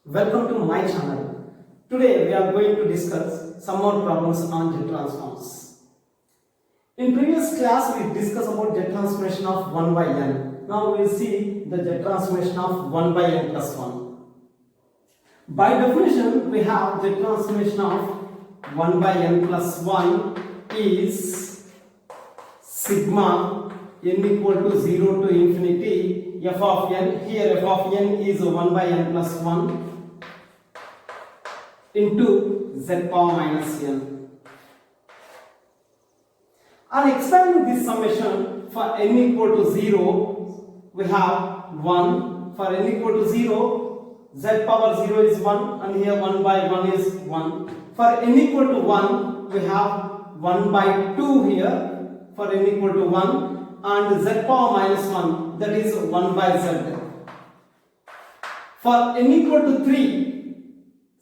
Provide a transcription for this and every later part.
Welcome to my channel. Today we are going to discuss some more problems on jet transforms. In previous class we discussed about jet transformation of 1 by n. Now we will see the jet transformation of 1 by n plus 1. By definition we have jet transformation of 1 by n plus 1 is sigma n equal to 0 to infinity f of n. Here f of n is 1 by n plus 1 into z power minus n. On expanding this summation, for n equal to 0, we have 1. For n equal to 0, z power 0 is 1 and here 1 by 1 is 1. For n equal to 1, we have 1 by 2 here for n equal to 1 and z power minus 1, that is 1 by z. For n equal to 3,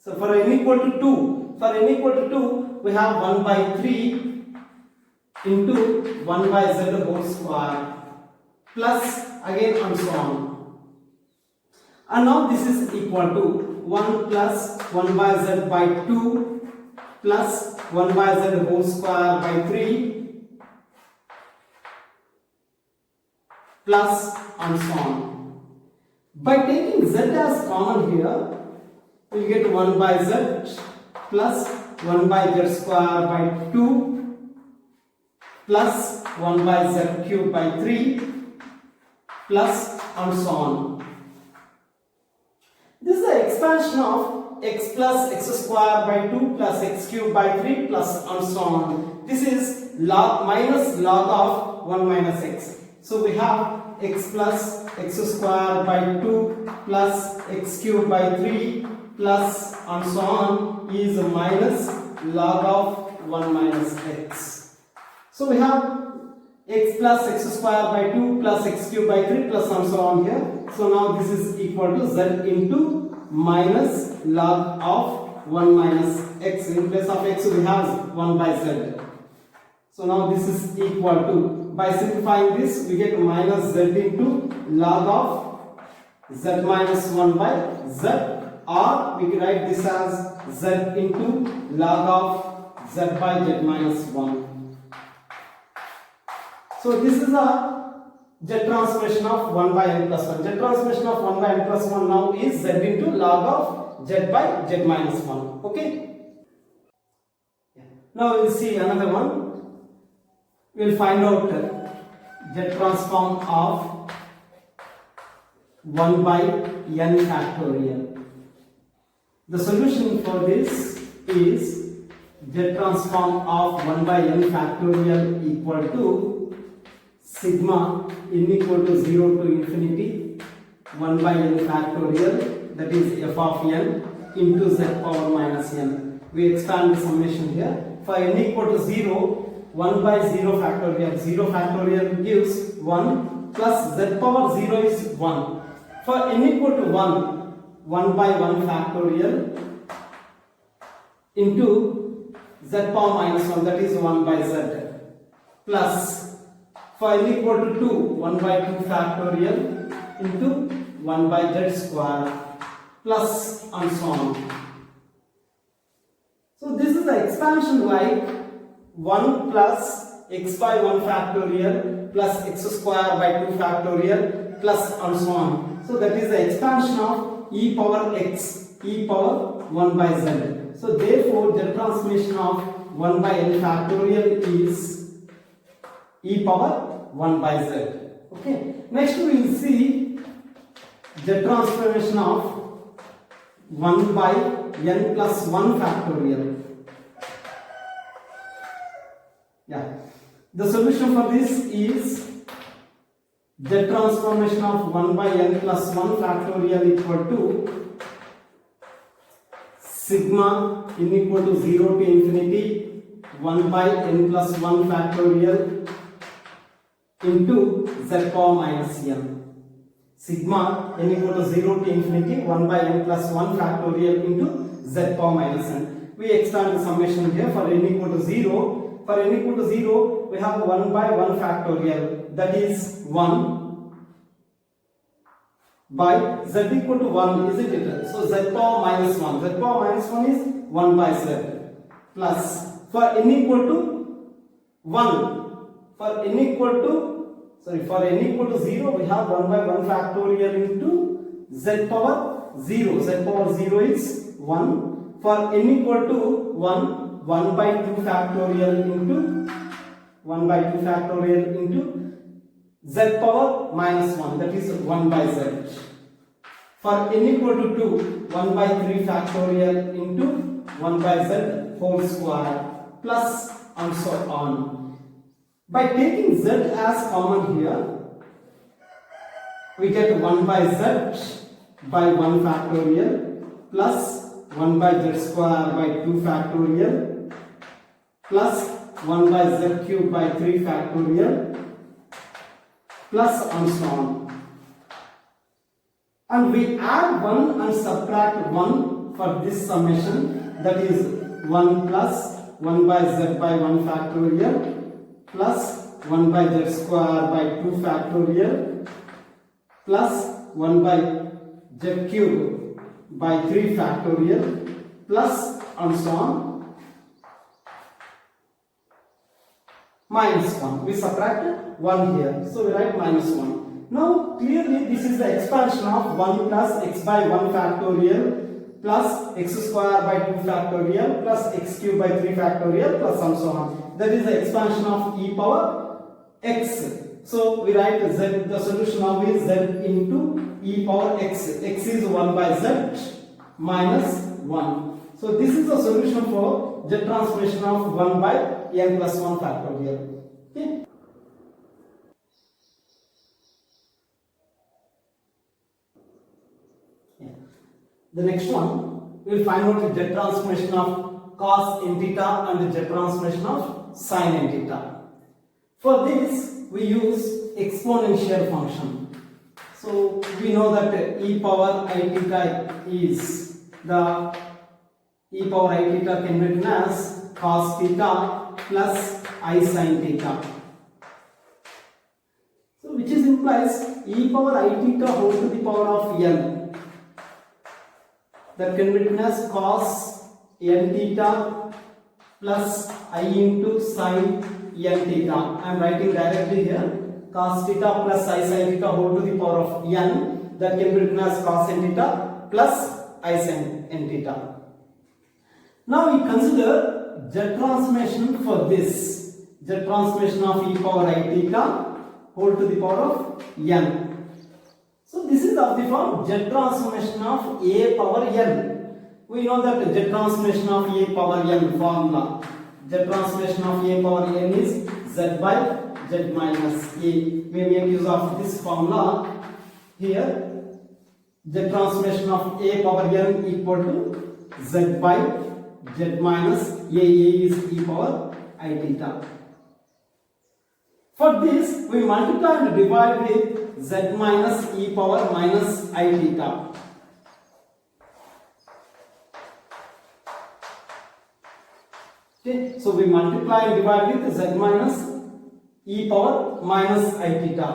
so for n equal to 2, we have 1 by 3 into 1 by z whole square plus again and so on. And now this is equal to 1 plus 1 by z by 2 plus 1 by z whole square by 3 plus and so on. By taking z as common here, we get 1 by z plus 1 by z square by 2 plus 1 by z cube by 3 plus and so on. This is the expansion of x plus x square by 2 plus x cube by 3 plus and so on. This is log minus log of 1 minus x. So we have x plus x square by 2 plus x cube by 3 plus and so on is minus log of 1 minus x. So we have x plus x square by 2 plus x cube by 3 plus and so on here. So now this is equal to z into minus log of 1 minus x. In place of x we have 1 by z. So now this is equal to, by simplifying this we get minus z into log of z minus 1 by z, or we can write this as z into log of z by z minus 1. So this is a jet transformation of 1 by n plus 1. Jet transformation of 1 by n plus 1 now is z into log of z by z minus 1. Okay. Now we will see another one. We will find out jet transform of 1 by n factorial. The solution for this is jet transform of 1 by n factorial equal to sigma n equal to 0 to infinity 1 by n factorial, that is f of n into z power minus n. We expand the summation here. For n equal to 0, 1 by 0 factorial. 0 factorial gives 1 plus z power 0 is 1. For n equal to 1, 1 by 1 factorial into z power minus 1, that is 1 by z, plus for n equal to 2, 1 by 2 factorial into 1 by z square plus and so on. So this is the expansion like 1 plus x by 1 factorial plus x square by 2 factorial plus and so on. So that is the expansion of e power x, e power 1 by z. So therefore the transformation of 1 by n factorial is e power 1 by z. Okay. Next we will see the transformation of 1 by n plus 1 factorial. Yeah. The solution for this is the transformation of 1 by n plus 1 factorial equal to sigma n equal to 0 to infinity 1 by n plus 1 factorial into z power minus n. Sigma n equal to 0 to infinity 1 by n plus 1 factorial into z power minus n. We expand the summation here. For n equal to 0, for n equal to 0, we have 1 by 1 factorial, that is 1 by z equal to 1, isn't it? So z power minus 1. Z power minus 1 is 1 by z plus for n equal to 1. For n equal to 0, we have 1 by 1 factorial into z power 0. Z power 0 is 1. For n equal to 1, 1 by 2 factorial into z power minus 1, that is 1 by z. For n equal to 2, 1 by 3 factorial into 1 by z whole square plus and so on. By taking z as common here, we get 1 by z by 1 factorial plus 1 by z square by 2 factorial plus 1 by z cube by 3 factorial plus and so on. And we add 1 and subtract 1 for this summation, that is 1 plus 1 by z by 1 factorial plus 1 by z square by 2 factorial plus 1 by z cube by 3 factorial plus and so on minus 1. We subtracted 1 here, so we write minus 1. Now clearly this is the expansion of 1 plus x by 1 factorial plus x square by 2 factorial plus x cube by 3 factorial plus and so on. That is the expansion of e power x. So we write z, the solution now is z into e power x. X is 1 by z minus 1. So this is the solution for z transformation of 1 by n plus 1 factorial. Okay. The next one, we will find out the z transformation of cos n theta and the z transformation of sin n theta. For this, we use exponential function. So we know that e power I theta is the e power I theta can be written as cos theta plus I sin theta. So which is implies e power I theta whole to the power of n. That can be written as cos n theta plus I into sin n theta. I am writing directly here cos theta plus I sin theta whole to the power of n. That can be written as cos n theta plus I sin n theta. Now we consider z transformation for this. Z transformation of e power I theta whole to the power of n. So this is of the form z transformation of a power n. We know that z transformation of a power n formula. Z transformation of a power n is z by z minus a. We make use of this formula here. Z transformation of a power n equal to z by z minus a. A is e power I theta. For this, we multiply and divide with z minus e power minus I theta. Okay, so we multiply and divide with z minus e power minus I theta.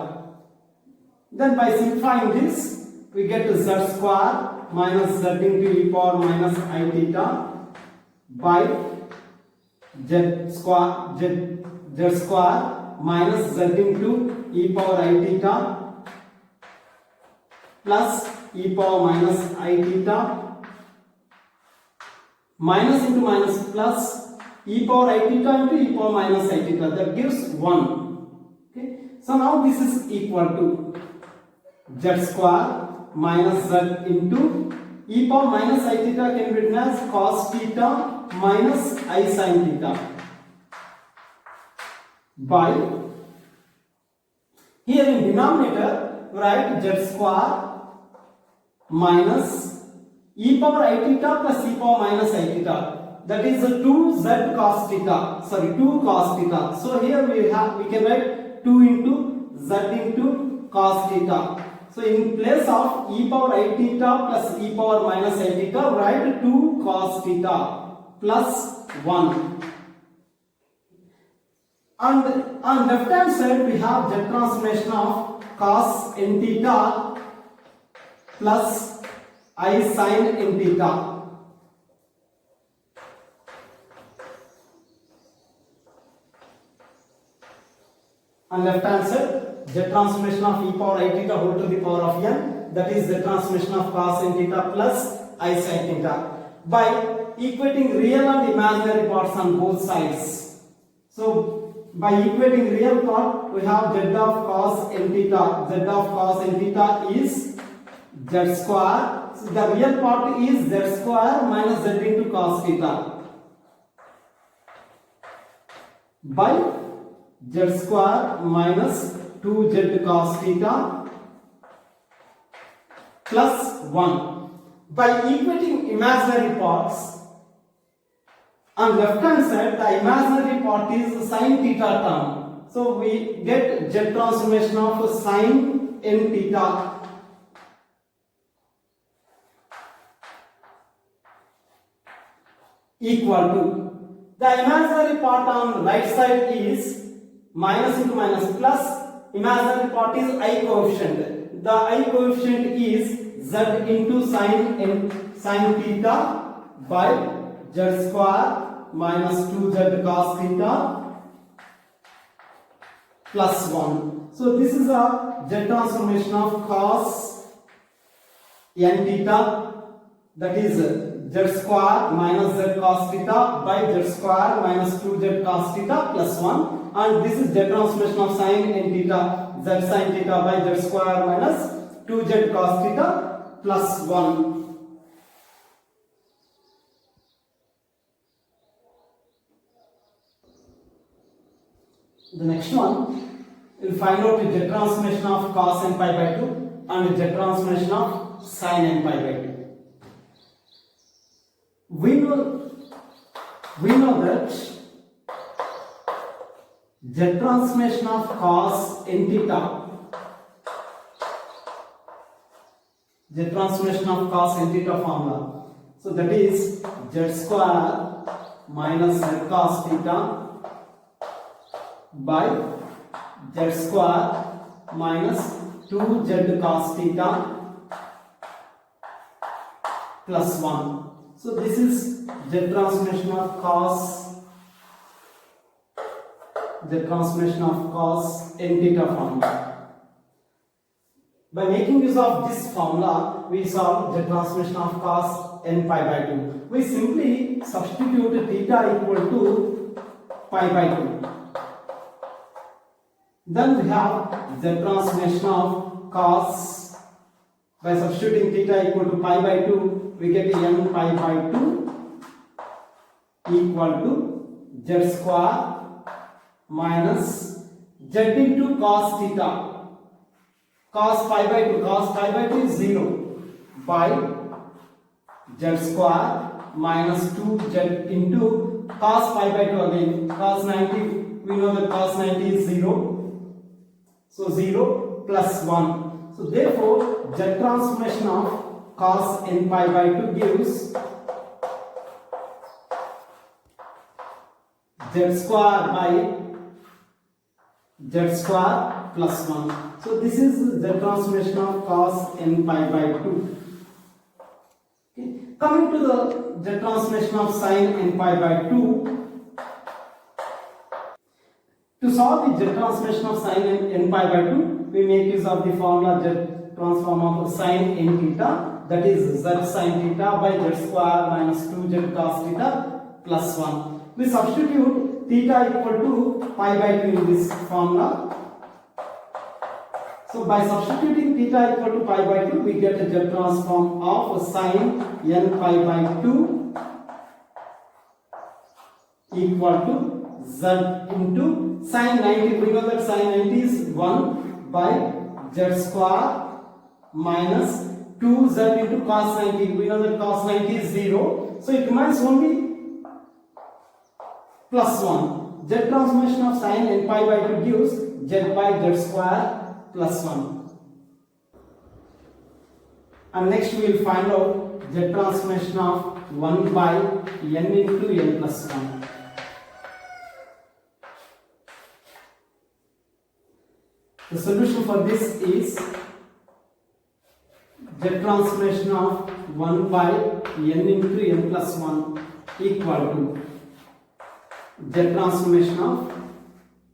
Then by simplifying this, we get z square minus z into e power minus I theta by z square minus z into e power I theta plus e power minus I theta minus into minus plus e power I theta into e power minus I theta, that gives 1. Okay. So now this is equal to z square minus z into e power minus I theta can be written as cos theta minus I sin theta by, here in denominator write z square minus e power I theta plus e power minus I theta, that is 2z cos theta, 2 cos theta. So here we can write 2 into z into cos theta. So in place of e power I theta plus e power minus I theta, write 2 cos theta plus 1. And on left hand side we have z transformation of cos n theta plus I sin n theta. On left hand side, z transformation of e power I theta whole to the power of n, that is the transformation of cos n theta plus I sin theta, by equating real and imaginary parts on both sides. So by equating real part, we have z of cos n theta. Z of cos n theta is z square. So the real part is z square minus z into cos theta by z square minus 2z cos theta plus 1. By equating imaginary parts, on left hand side the imaginary part is sin theta term. So we get z transformation of sin n theta equal to, the imaginary part on right side is minus into minus plus, imaginary part is I coefficient. The I coefficient is z into sin theta by z square minus 2z cos theta plus 1. So this is a z transformation of cos n theta, that is z square minus z cos theta by z square minus 2z cos theta plus 1, and this is z transformation of sin n theta, z sin theta by z square minus 2z cos theta plus 1. The next one, we'll find out the z transformation of cos n pi by 2 and z transformation of sin n pi by 2. We know that z transformation of cos n theta, z transformation of cos n theta formula, so that is z square minus z cos theta by z square minus 2z cos theta plus 1. So this is z transformation of cos n theta formula. By making use of this formula, we solve the transformation of cos n pi by 2. We simply substitute theta equal to pi by 2. Then we have the transformation of cos, by substituting theta equal to pi by 2, we get n pi by 2 equal to z square minus z into cos theta. Cos pi by 2 is 0 by z square minus 2z into cos pi by 2 again. Cos 90, we know that cos 90 is 0. So 0 plus 1. So therefore, z transformation of cos n pi by 2 gives z square by z square plus 1. So this is the transformation of cos n pi by 2. Okay. Coming to the transformation of sin n pi by 2. To solve the z transformation of sin n pi by 2, we make use of the formula z transform of sin n theta, that is z sin theta by z square minus 2z cos theta plus 1. We substitute theta equal to pi by 2 in this formula. So by substituting theta equal to pi by 2, we get a z transform of sin n pi by 2 equal to z into sin 90. We know that sin 90 is 1 by z square minus 2z into cos 90. We know that cos 90 is 0. So it remains only plus 1. Z transformation of sin n pi by 2 gives z by z square plus 1. And next we will find out z transformation of 1 by n into n plus 1. The solution for this is Z transformation of 1 by n into n plus 1 equal to Z transformation of,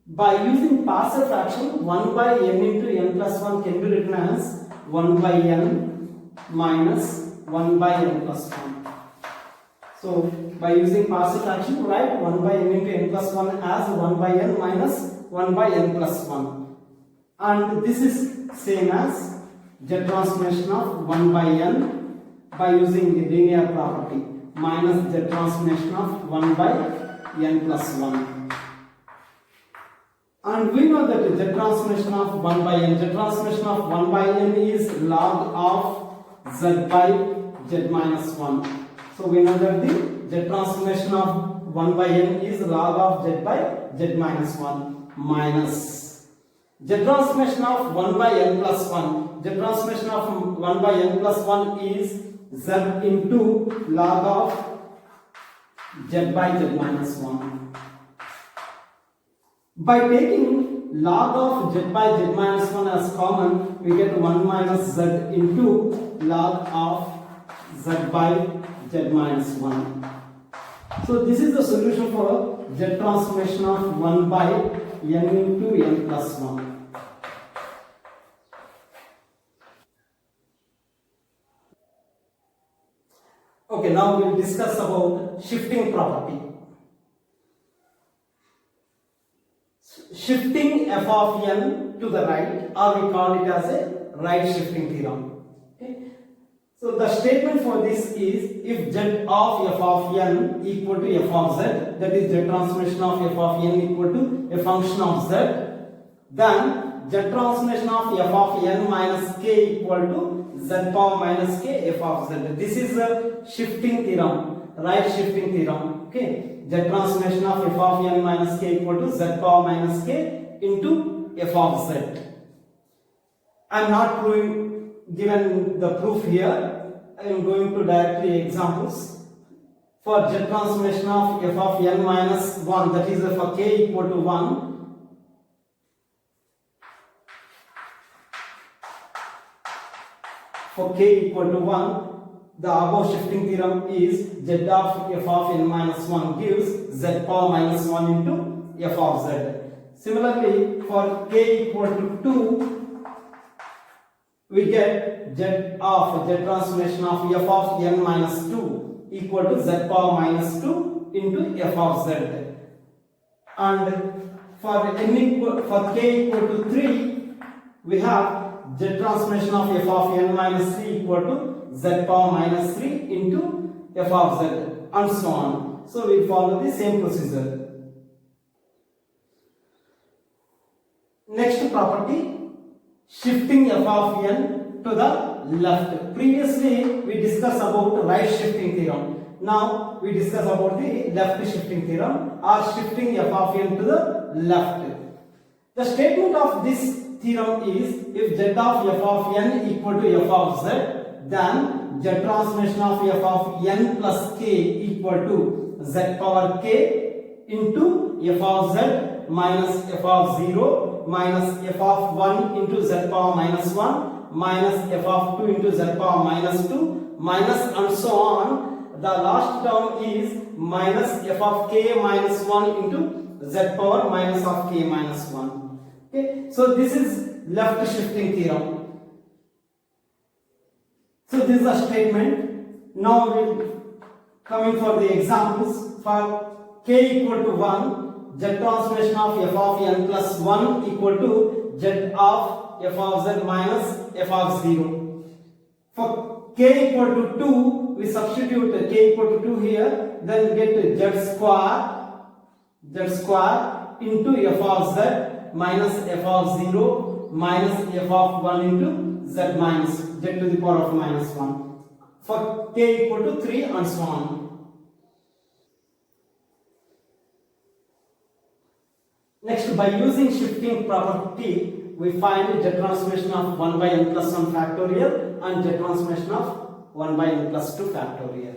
by using partial fraction, 1 by n into n plus 1 can be written as 1 by n minus 1 by n plus 1. So by using partial fraction, write 1 by n into n plus 1 as 1 by n minus 1 by n plus 1. And this is same as Z transformation of 1 by n by using the linear property minus Z transformation of 1 by n plus 1. And we know that Z transformation of 1 by n, Z transformation of 1 by n is log of z by z minus 1. So we know that the Z transformation of 1 by n is log of z by z minus 1 minus Z transformation of 1 by n plus 1. Z transformation of 1 by n plus 1 is z into log of z by z minus 1. By taking log of z by z minus 1 as common, we get 1 minus z into log of z by z minus 1. So this is the solution for Z transformation of 1 by n into n plus 1. Okay, now we will discuss about shifting property. Shifting f of n to the right, or we call it as a right shifting theorem. Okay. So the statement for this is, if z of f of n equal to f of z, that is Z transformation of f of n equal to a function of z, then Z transformation of f of n minus k equal to z power minus k f of z. This is a shifting theorem, right shifting theorem. Okay, Z transformation of f of n minus k equal to z power minus k into f of z. I am not given the proof here. I am going to directly examples. For Z transformation of f of n minus 1, that is for k equal to 1, for k equal to 1, the above shifting theorem is z of f of n minus 1 gives z power minus 1 into f of z. Similarly, for k equal to 2, we get z of Z transformation of f of n minus 2 equal to z power minus 2 into f of z. And for k equal to 3, we have Z transformation of f of n minus 3 equal to z power minus 3 into f of z, and so on. So we follow the same procedure. Next property, shifting f of n to the left. Previously we discussed about right shifting theorem. Now we discuss about the left shifting theorem, or shifting f of n to the left. The statement of this theorem is, if z of f of n equal to f of z, then Z transformation of f of n plus k equal to z power k into f of z minus f of 0 minus f of 1 into z power minus 1 minus f of 2 into z power minus 2 minus, and so on. The last term is minus f of k minus 1 into z power minus of k minus 1. Okay, so this is left shifting theorem. So this is a statement. Now we will coming for the examples. For k equal to 1, Z transformation of f of n plus 1 equal to z of f of z minus f of 0. For k equal to 2, we substitute k equal to 2 here, then we get z square into f of z minus f of 0 minus f of 1 into z minus z to the power of minus 1. For k equal to 3, and so on. Next, by using shifting property, we find Z transformation of 1 by n plus 1 factorial and Z transformation of 1 by n plus 2 factorial.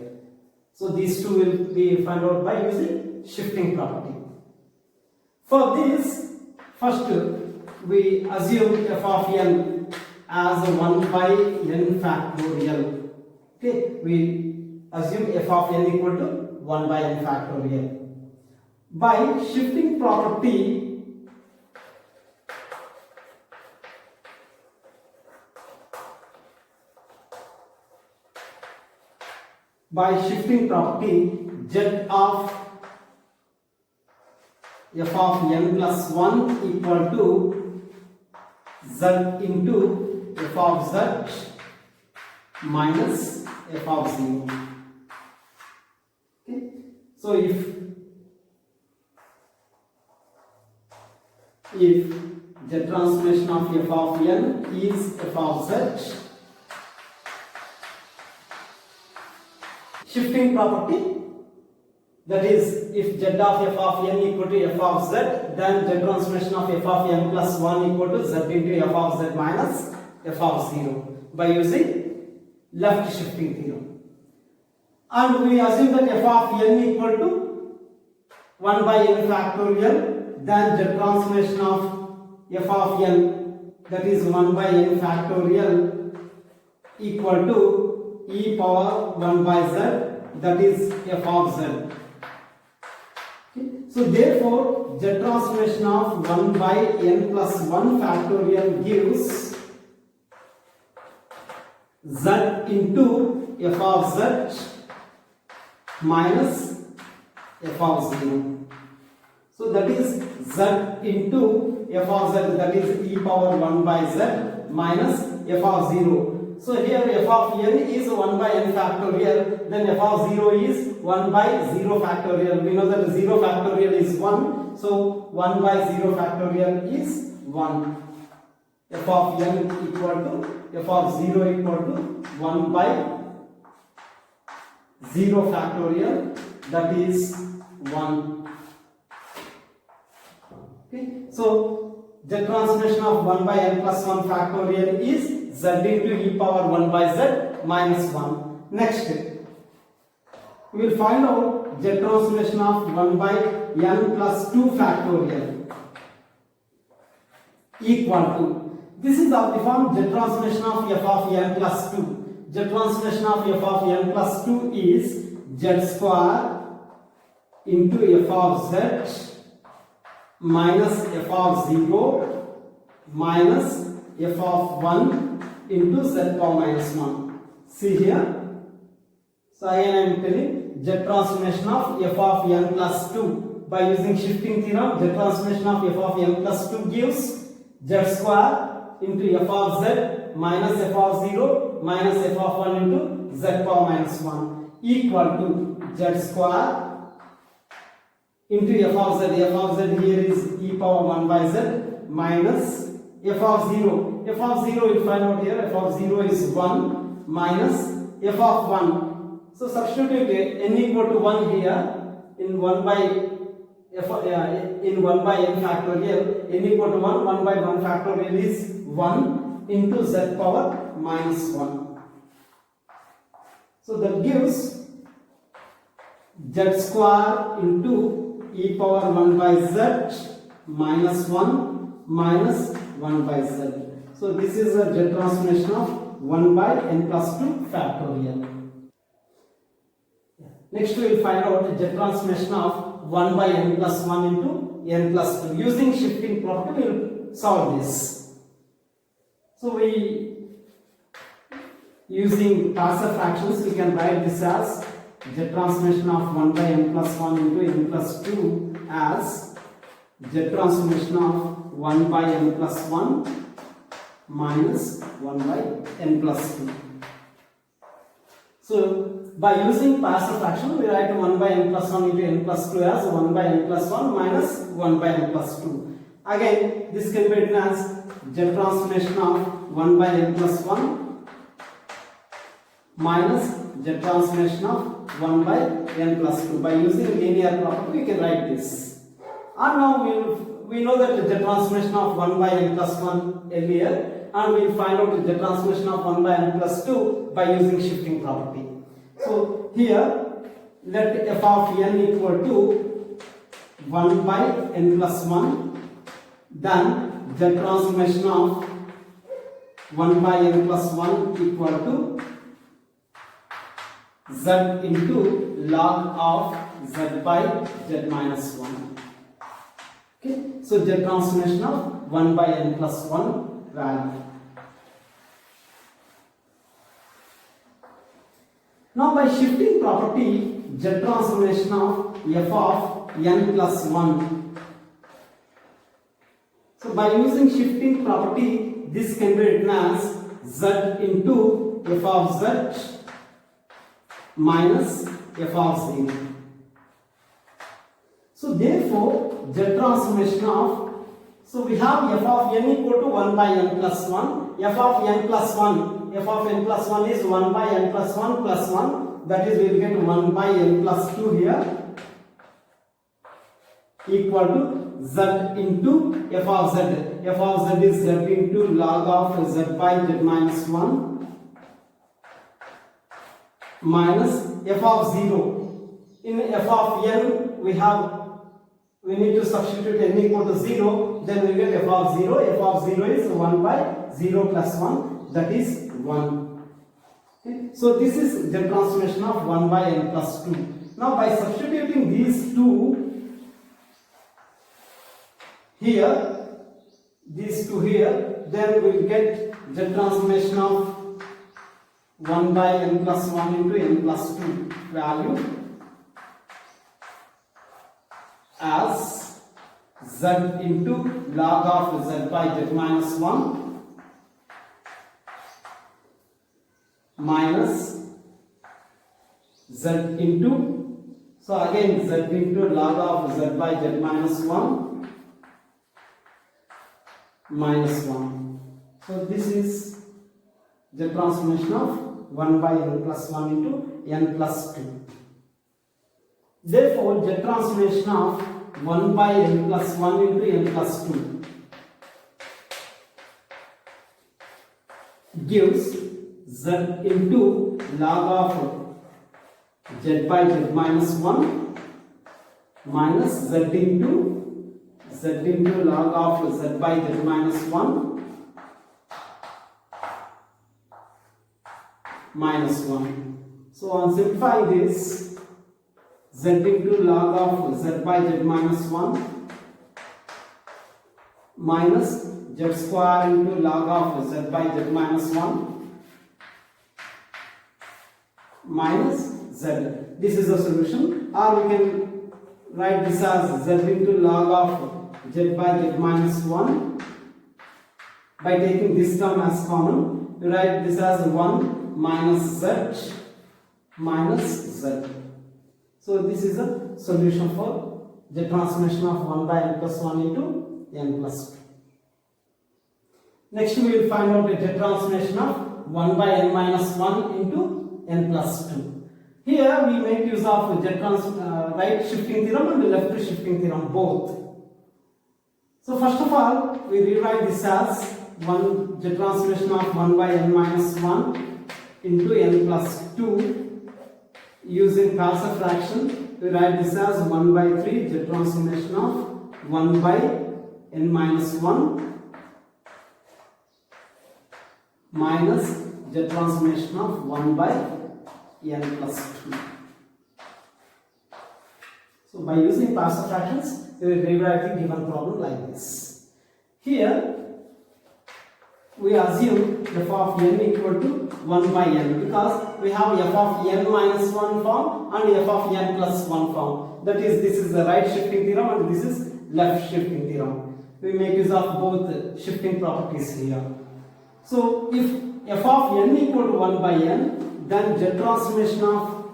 So these two will be found out by using shifting property. For this, first we assume f of n as 1 by n factorial. Okay, we assume f of n equal to 1 by n factorial. By shifting property, z of f of n plus 1 equal to z into f of z minus f of 0. Okay, so if the transformation of f of n is f of z, shifting property, that is, if z of f of n equal to f of z, then the transformation of f of n plus 1 equal to z into f of z minus f of 0 by using left shifting theorem. And we assume that f of n equal to 1 by n factorial, then the transformation of f of n, that is 1 by n factorial, equal to e power 1 by z, that is f of z. So therefore, z transformation of 1 by n plus 1 factorial gives z into f of z minus f of 0. So that is z into f of z, that is e power 1 by z minus f of 0. So here f of n is 1 by n factorial, then f of 0 is 1 by 0 factorial. We know that 0 factorial is 1, so 1 by 0 factorial is 1. F of n equal to f of 0 equal to 1 by 0 factorial, that is 1. Okay, so the transformation of 1 by n plus 1 factorial is z into e power 1 by z minus 1. Next, we will find out z transformation of 1 by n plus 2 factorial equal to, this is of the form z transformation of f of n plus 2. Z transformation of f of n plus 2 is z square into f of z minus f of 0 minus f of 1 into z power minus 1. See here. So again I am telling z transformation of f of n plus 2 by using shifting theorem. Z transformation of f of n plus 2 gives z square into f of z minus f of 0 minus f of 1 into z power minus 1 equal to z square into f of z. F of z here is e power 1 by z minus f of 0. F of 0 will find out here. F of 0 is 1 minus f of 1. So substitute n equal to 1 here in 1 by f in 1 by n factorial. N equal to 1. 1 by 1 factorial is 1 into z power minus 1. So that gives z square into e power 1 by z minus 1 minus 1 by z. So this is a z transformation of 1 by n plus 2 factorial. Next we will find out z transformation of 1 by n plus 1 into n plus 2. Using shifting property we will solve this. So using passive fractions we can write this as z transformation of 1 by n plus 1 into n plus 2 as z transformation of 1 by n plus 1 minus 1 by n plus 2. So by using passive fraction we write 1 by n plus 1 into n plus 2 as 1 by n plus 1 minus 1 by n plus 2. Again this can be written as z transformation of 1 by n plus 1 minus z transformation of 1 by n plus 2. By using linear property we can write this. And now we know that the transformation of 1 by n plus 1 earlier, and we will find out the transformation of 1 by n plus 2 by using shifting property. So here let f of n equal to 1 by n plus 1, then the transformation of 1 by n plus 1 equal to z into log of z by z minus 1. Okay, so z transformation of 1 by n plus 1 value. Now by shifting property, z transformation of f of n plus 1. So by using shifting property, this can be written as z into f of z minus f of 0. So therefore, z transformation of, so we have f of n equal to 1 by n plus 1, f of n plus 1, f of n plus 1 is 1 by n plus 1 plus 1, that is we will get 1 by n plus 2 here, equal to z into f of z. F of z is z into log of z by z minus 1 minus f of 0. In f of n we need to substitute n equal to 0, then we get f of 0. F of 0 is 1 by 0 plus 1, that is 1. Okay. So this is the transformation of 1 by n plus 2. Now by substituting these two here, these two here, then we will get the transformation of 1 by n plus 1 into n plus 2 value as z into log of z by z minus 1 minus z into, so again z into log of z by z minus 1 minus 1. So this is the transformation of 1 by n plus 1 into n plus 2. Therefore, the transformation of 1 by n plus 1 into n plus 2 gives z into log of z by z minus 1 minus z into log of z by z minus 1 minus 1. So on simplifying this, z into log of z by z minus 1 minus z square into log of z by z minus 1 minus z. This is the solution, or we can write this as z into log of z by z minus 1. By taking this term as common, we write this as 1 minus z minus z. So this is a solution for the transformation of 1 by n plus 1 into n plus 2. Next we will find out the transformation of 1 by n minus 1 into n plus 2. Here we make use of right shifting theorem and left shifting theorem both. So first of all, we rewrite this as the transformation of 1 by n minus 1 into n plus 2 using partial fraction. We write this as 1 by 3, the transformation of 1 by n minus 1 minus the transformation of 1 by n plus 2. So by using partial fractions, we will rewrite the given problem like this. Here we assume f of n equal to 1 by n, because we have f of n minus 1 form and f of n plus 1 form. That is, this is the right shifting theorem and this is left shifting theorem. We make use of both shifting properties here. So if f of n equal to 1 by n, then the transformation of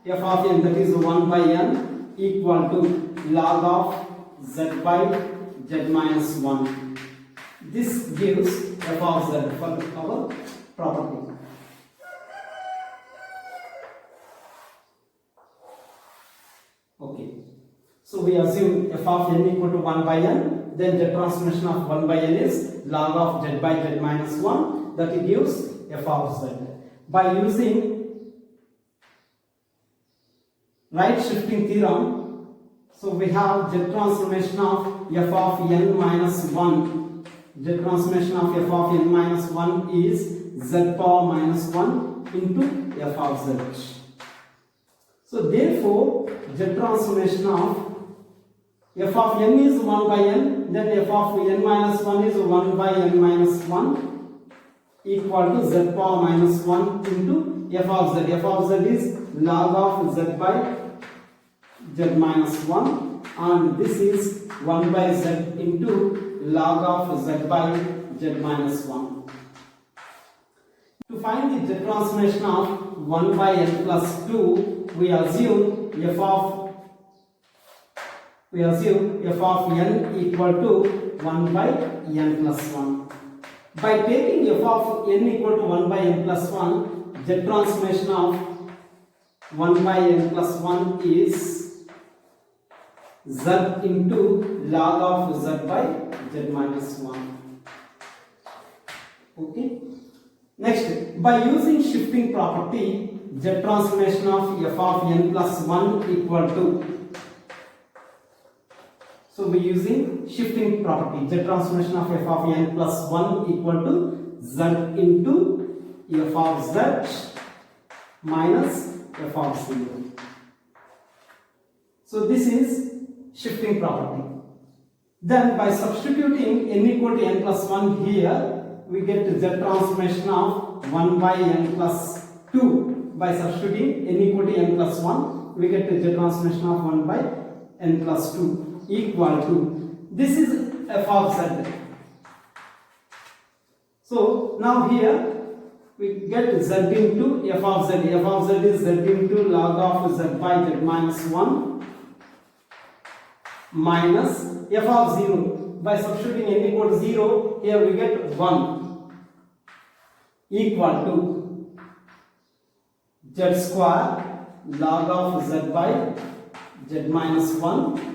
f of n, that is 1 by n, equal to log of z by z minus 1. This gives f of z for our property. Okay. So we assume f of n equal to 1 by n, then the transformation of 1 by n is log of z by z minus 1, that it gives f of z. By using right shifting theorem, so we have the transformation of f of n minus 1 Z transformation of f of n minus 1 is z power minus 1 into f of z. So therefore, Z transformation of f of n is 1 by n, then f of n minus 1 is 1 by n minus 1 equal to z power minus 1 into f of z. F of z is log of z by z minus 1, and this is 1 by z into log of z by z minus 1. To find the Z transformation of 1 by n plus 2, we assume f of n equal to 1 by n plus 1. By taking f of n equal to 1 by n plus 1, Z transformation of 1 by n plus 1 is z into log of z by z minus 1. Okay. Next, by using shifting property, Z transformation of f of n plus 1 equal to. So we using shifting property, Z transformation of f of n plus 1 equal to z into f of z minus f of 0. So this is shifting property. Then by substituting n equal to n plus 1 here, we get Z transformation of 1 by n plus 2. By substituting n equal to n plus 1, we get Z transformation of 1 by n plus 2 equal to, this is f of z. So now here we get z into f of z. F of z is z into log of z by z minus 1 minus f of 0. By substituting n equal to 0, here we get 1 equal to z square log of z by z minus 1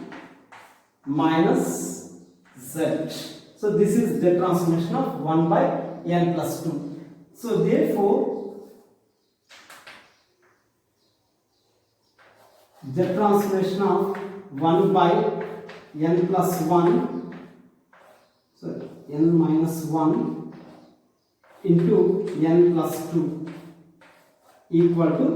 minus z. So this is the transformation of 1 by n plus 2. So therefore, the transformation of 1 by n plus 1, so n minus 1 into n plus 2 equal to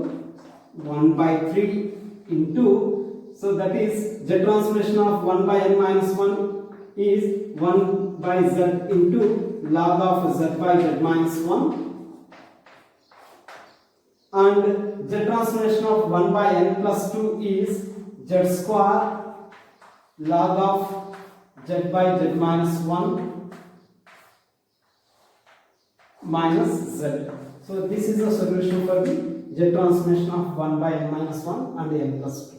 1 by 3 into, so that is Z transformation of 1 by n minus 1 is 1 by z into log of z by z minus 1, and Z transformation of 1 by n plus 2 is z square log of z by z minus 1 minus z. So this is the solution for the Z transformation of 1 by n minus 1 and n plus 2.